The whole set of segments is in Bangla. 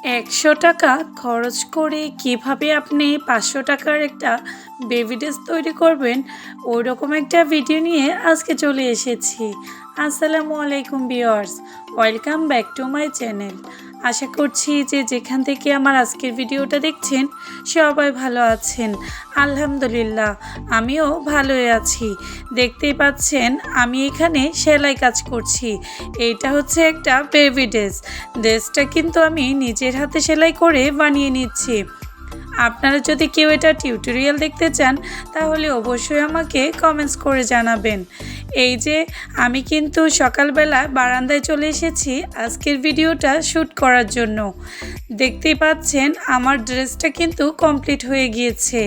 ৳১০০ খরচ করে কিভাবে আপনি ৳৫০০ একটা বেবি ড্রেস তৈরি করবেন, ওইরকম একটা ভিডিও নিয়ে আজকে চলে এসেছি। আসসালামু আলাইকুম viewers, welcome back to my channel. আশা করছি যে যেখান থেকে আমার আজকের ভিডিওটা দেখছেন সবাই ভালো আছেন। আলহামদুলিল্লাহ, আমিও ভালোই আছি। দেখতেই পাচ্ছেন আমি এখানে সেলাই কাজ করছি। এইটা হচ্ছে একটা বেবি ড্রেসটা কিন্তু আমি নিজের হাতে সেলাই করে বানিয়ে নিচ্ছি। আপনারা যদি কেউ এটা টিউটোরিয়াল দেখতে চান তাহলে অবশ্যই আমাকে কমেন্টস করে জানাবেন। এই যে আমি কিন্তু সকালবেলা বারান্দায় চলে এসেছি আজকের ভিডিওটা শ্যুট করার জন্য। দেখতেই পাচ্ছেন আমার ড্রেসটা কিন্তু কমপ্লিট হয়ে গিয়েছে।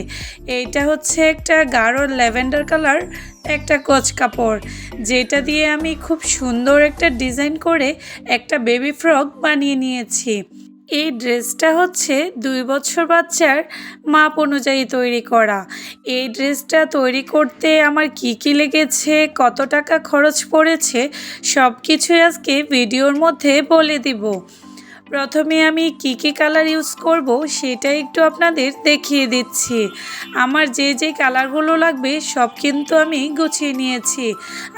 এইটা হচ্ছে একটা গাঢ় ল্যাভেন্ডার কালার একটা কচ কাপড়, যেটা দিয়ে আমি খুব সুন্দর একটা ডিজাইন করে একটা বেবি ফ্রক বানিয়ে নিয়েছি। এই ড্রেসটা হচ্ছে 2 বছর বাচ্চার মাপ অনুযায়ী তৈরি করা। এই ড্রেসটা তৈরি করতে আমার কি লেগেছে, কত টাকা খরচ পড়েছে, সব কিছুই আজকে ভিডিওর মধ্যে বলে দিব। প্রথমে আমি কি কালার ইউজ করব সেটা একটু আপনাদের দেখিয়ে দিচ্ছি। আমার যে কালারগুলো লাগবে সব কিন্তু আমি গুছিয়ে নিয়েছি।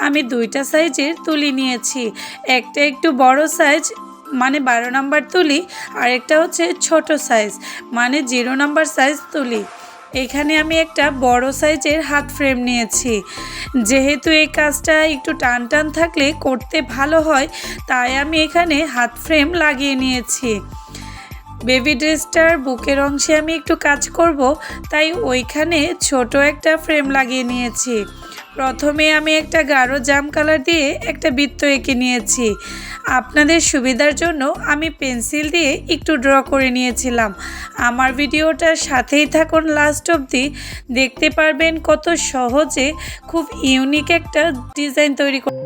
আমি 2টা সাইজের তুলি নিয়েছি, একটা একটু বড় সাইজ মানে 12 নাম্বার তুলি, আর একটা হচ্ছে ছোট সাইজ মানে 0 নাম্বার সাইজ তুলি। এখানে আমি একটা বড় সাইজের হাত ফ্রেম নিয়েছি। যেহেতু এই কাজটা একটু টান টান থাকলে করতে ভালো হয়, তাই আমি এখানে হাত ফ্রেম লাগিয়ে নিয়েছি। বেবি ড্রেসটার বুকের অংশে আমি একটু কাজ করব, তাই ওইখানে ছোট একটা ফ্রেম লাগিয়ে নিয়েছি। প্রথমে আমি একটা গাঢ় জাম কালার দিয়ে একটা বৃত্ত এঁকে নিয়েছি। আপনাদের সুবিধার জন্য আমি পেন্সিল দিয়ে একটু ড্র করে নিয়েছিলাম। আমার ভিডিওটার সাথেই থাকুন লাস্ট অবধি, দেখতে পারবেন কত সহজে খুব ইউনিক একটা ডিজাইন তৈরি করে।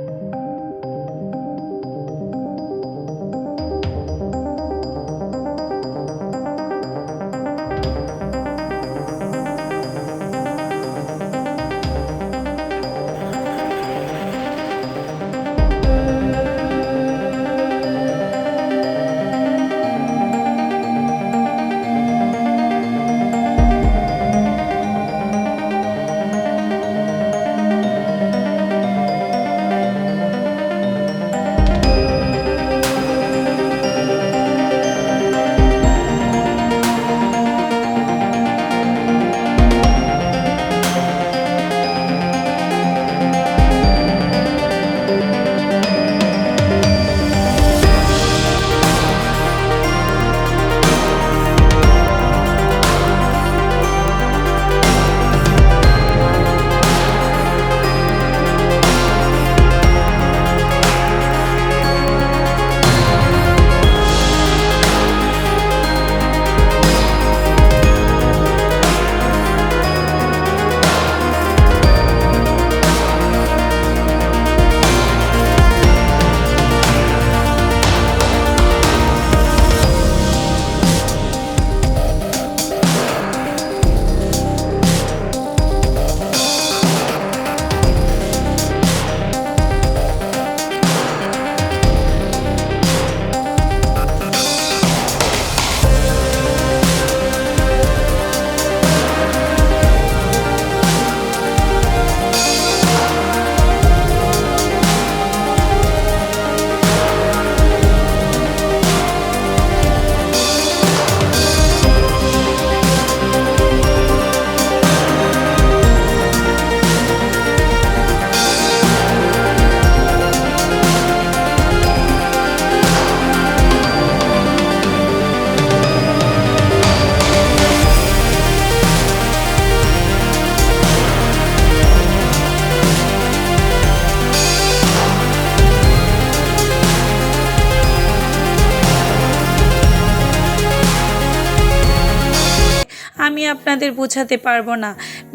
আমি আপনাদের বোঝাতে পারবো না।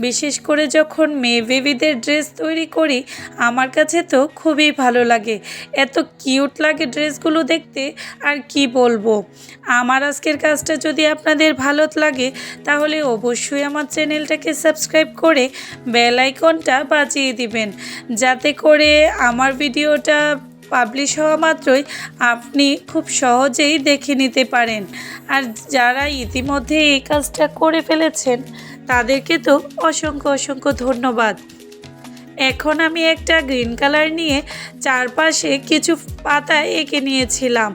বিশেষ করে যখন মেয়ে বেবিদের ড্রেস তৈরি করি, আমার কাছে তো খুবই ভালো লাগে। এত কিউট লাগে ড্রেসগুলো দেখতে, আর কি বলবো। আমার আজকের কাজটা যদি আপনাদের ভালো লাগে তাহলে অবশ্যই আমার চ্যানেলটাকে সাবস্ক্রাইব করে বেল আইকনটা বাজিয়ে দিবেন, যাতে করে আমার ভিডিওটা পাবলিশ হওয়া মাত্রই আপনি খুব সহজেই দেখে নিতে পারেন। আর যারা ইতিমধ্যে এই কাজটা করে ফেলেছেন তাদেরকে তো অসংখ্য অসংখ্য ধন্যবাদ। এখন আমি একটা গ্রিন কালার নিয়ে চারপাশে কিছু পাতা এঁকে নিয়েছিলাম।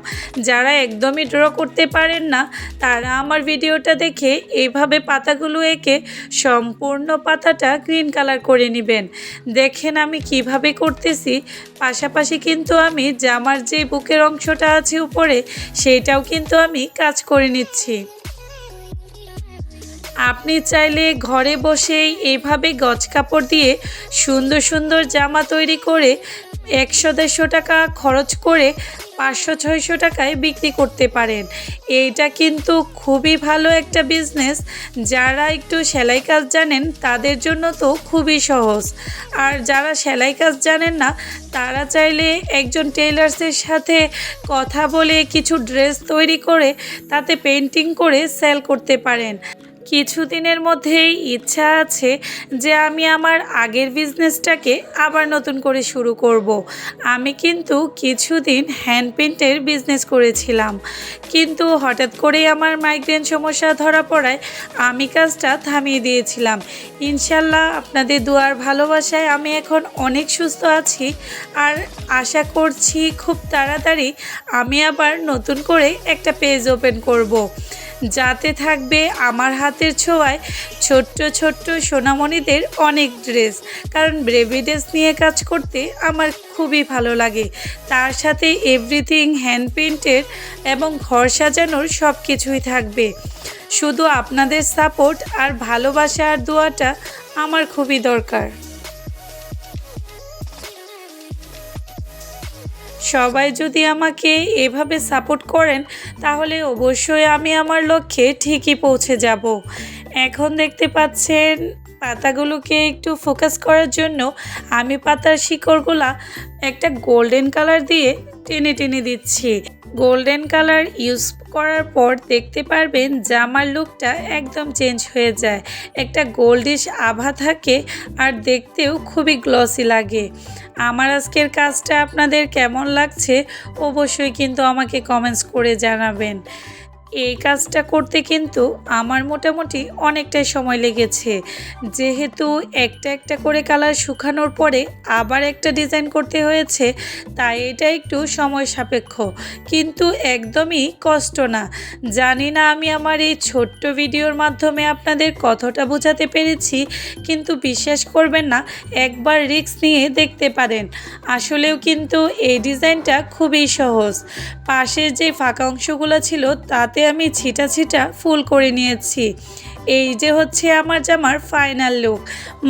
যারা একদমই ড্র করতে পারেন না তারা আমার ভিডিওটা দেখে এইভাবে পাতাগুলো এঁকে সম্পূর্ণ পাতাটা গ্রিন কালার করে নেবেন। দেখেন আমি কিভাবে করতেছি। পাশাপাশি কিন্তু আমি জামার যে বুকের অংশটা আছে উপরে সেইটাও কিন্তু আমি কাজ করে নিচ্ছি। আপনি চাইলে ঘরে বসেই এইভাবে গজ কাপড় দিয়ে সুন্দর সুন্দর জামা তৈরি করে 100-150 টাকা খরচ করে 500-600 টাকায় বিক্রি করতে পারেন। এইটা কিন্তু খুবই ভালো একটা বিজনেস। যারা একটু সেলাই কাজ জানেন তাদের জন্য তো খুবই সহজ। আর যারা সেলাই কাজ জানেন না তারা চাইলে একজন টেইলার্সের সাথে কথা বলে কিছু ড্রেস তৈরি করে তাতে পেন্টিং করে সেল করতে পারেন। কিছুদিনের মধ্যেই ইচ্ছা আছে যে আমি আমার আগের বিজনেসটাকে আবার নতুন করে শুরু করব। আমি কিন্তু কিছুদিন হ্যান্ড পেইন্টের বিজনেস করেছিলাম, কিন্তু হঠাৎ করেই আমার মাইগ্রেন সমস্যা ধরা পড়ায় আমি কাজটা থামিয়ে দিয়েছিলাম। ইনশাল্লাহ আপনাদের দুয়ার ভালোবাসায় আমি এখন অনেক সুস্থ আছি। আর আশা করছি খুব তাড়াতাড়ি আমি আবার নতুন করে একটা পেজ ওপেন করব, যাতে থাকবে আমার হাতের ছোঁয়ায় ছোট্ট ছোট্ট সোনামণিদের অনেক ড্রেস। কারণ বেবি ড্রেস নিয়ে কাজ করতে আমার খুবই ভালো লাগে। তার সাথে এভরিথিং হ্যান্ড পেইন্টের এবং ঘর সাজানোর সব কিছুই থাকবে। শুধু আপনাদের সাপোর্ট আর ভালোবাসা আর দোয়াটা আমার খুবই দরকার। সবাই যদি আমাকে এভাবে সাপোর্ট করেন তাহলে অবশ্যই আমি আমার লক্ষ্যে ঠিকই পৌঁছে যাব। এখন দেখতে পাচ্ছেন পাতাগুলোকে একটু ফোকাস করার জন্য আমি পাতার শিকড়গুলা একটা গোল্ডেন কালার দিয়ে টেনে টেনে দিচ্ছি। গোল্ডেন কালার ইউজ করার পর দেখতে পারবেন জামার লুকটা একদম চেঞ্জ হয়ে যায়। একটা গোল্ডিশ আভা থাকে আর দেখতেও খুবই গ্লসি লাগে। আমার আজকের কাজটা আপনাদের কেমন লাগছে অবশ্যই কিন্তু আমাকে কমেন্টস করে জানাবেন। এই কাজটা করতে কিন্তু আমার মোটামুটি অনেকটাই সময় লেগেছে, যেহেতু একটা একটা করে কালার শুকানোর পরে আবার একটা ডিজাইন করতে হয়েছে, তাই এটা একটু সময় সাপেক্ষ, কিন্তু একদমই কষ্ট না। জানি না আমি আমার এই ছোট্ট ভিডিওর মাধ্যমে আপনাদের কতটা বোঝাতে পেরেছি, কিন্তু বিশ্বাস করবেন না, একবার রিস্ক নিয়ে দেখতে পারেন। আসলেও কিন্তু এই ডিজাইনটা খুবই সহজ। পাশের যে ফাঁকা অংশগুলো ছিল তাতে আমি ছিটা ছিটা ফুল করে নিয়েছি। এই যে হচ্ছে আমার জামার ফাইনাল লুক।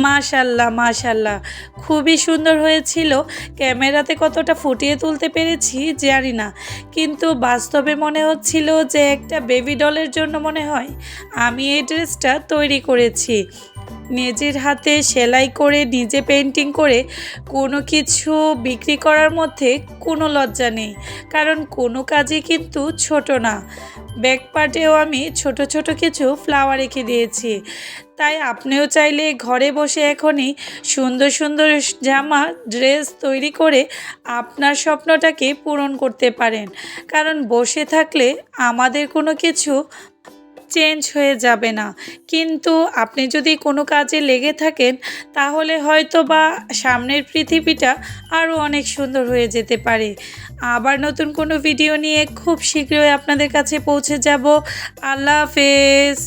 মাশাল্লাহ মাশাল্লাহ, খুবই সুন্দর হয়েছিল। ক্যামেরাতে কতটা ফুটিয়ে তুলতে পেরেছি জানি না, কিন্তু বাস্তবে মনে হচ্ছিল যে একটা বেবি ডলের জন্য মনে হয় আমি এই ড্রেসটা তৈরি করেছি। নিজের হাতে সেলাই করে নিজে পেন্টিং করে কোনো কিছু বিক্রি করার মধ্যে কোনো লজ্জা নেই, কারণ কোনো কাজই কিন্তু ছোট না। ব্যাক পার্টেও আমি ছোট ছোট কিছু ফ্লাওয়ার রেখে দিয়েছি। তাই আপনিও চাইলে ঘরে বসে এখনই সুন্দর সুন্দর জামা ড্রেস তৈরি করে আপনার স্বপ্নটাকে পূরণ করতে পারেন। কারণ বসে থাকলে আমাদের কোনো কিছু চেঞ্জ হয়ে যাবে না, কিন্তু আপনি যদি কোনো কাজে লেগে থাকেন তাহলে হয়তো বা সামনের পৃথিবীটা আরও অনেক সুন্দর হয়ে যেতে পারে। আবার নতুন কোনো ভিডিও নিয়ে খুব শীঘ্রই আপনাদের কাছে পৌঁছে যাব। আল্লাহ হাফেজ।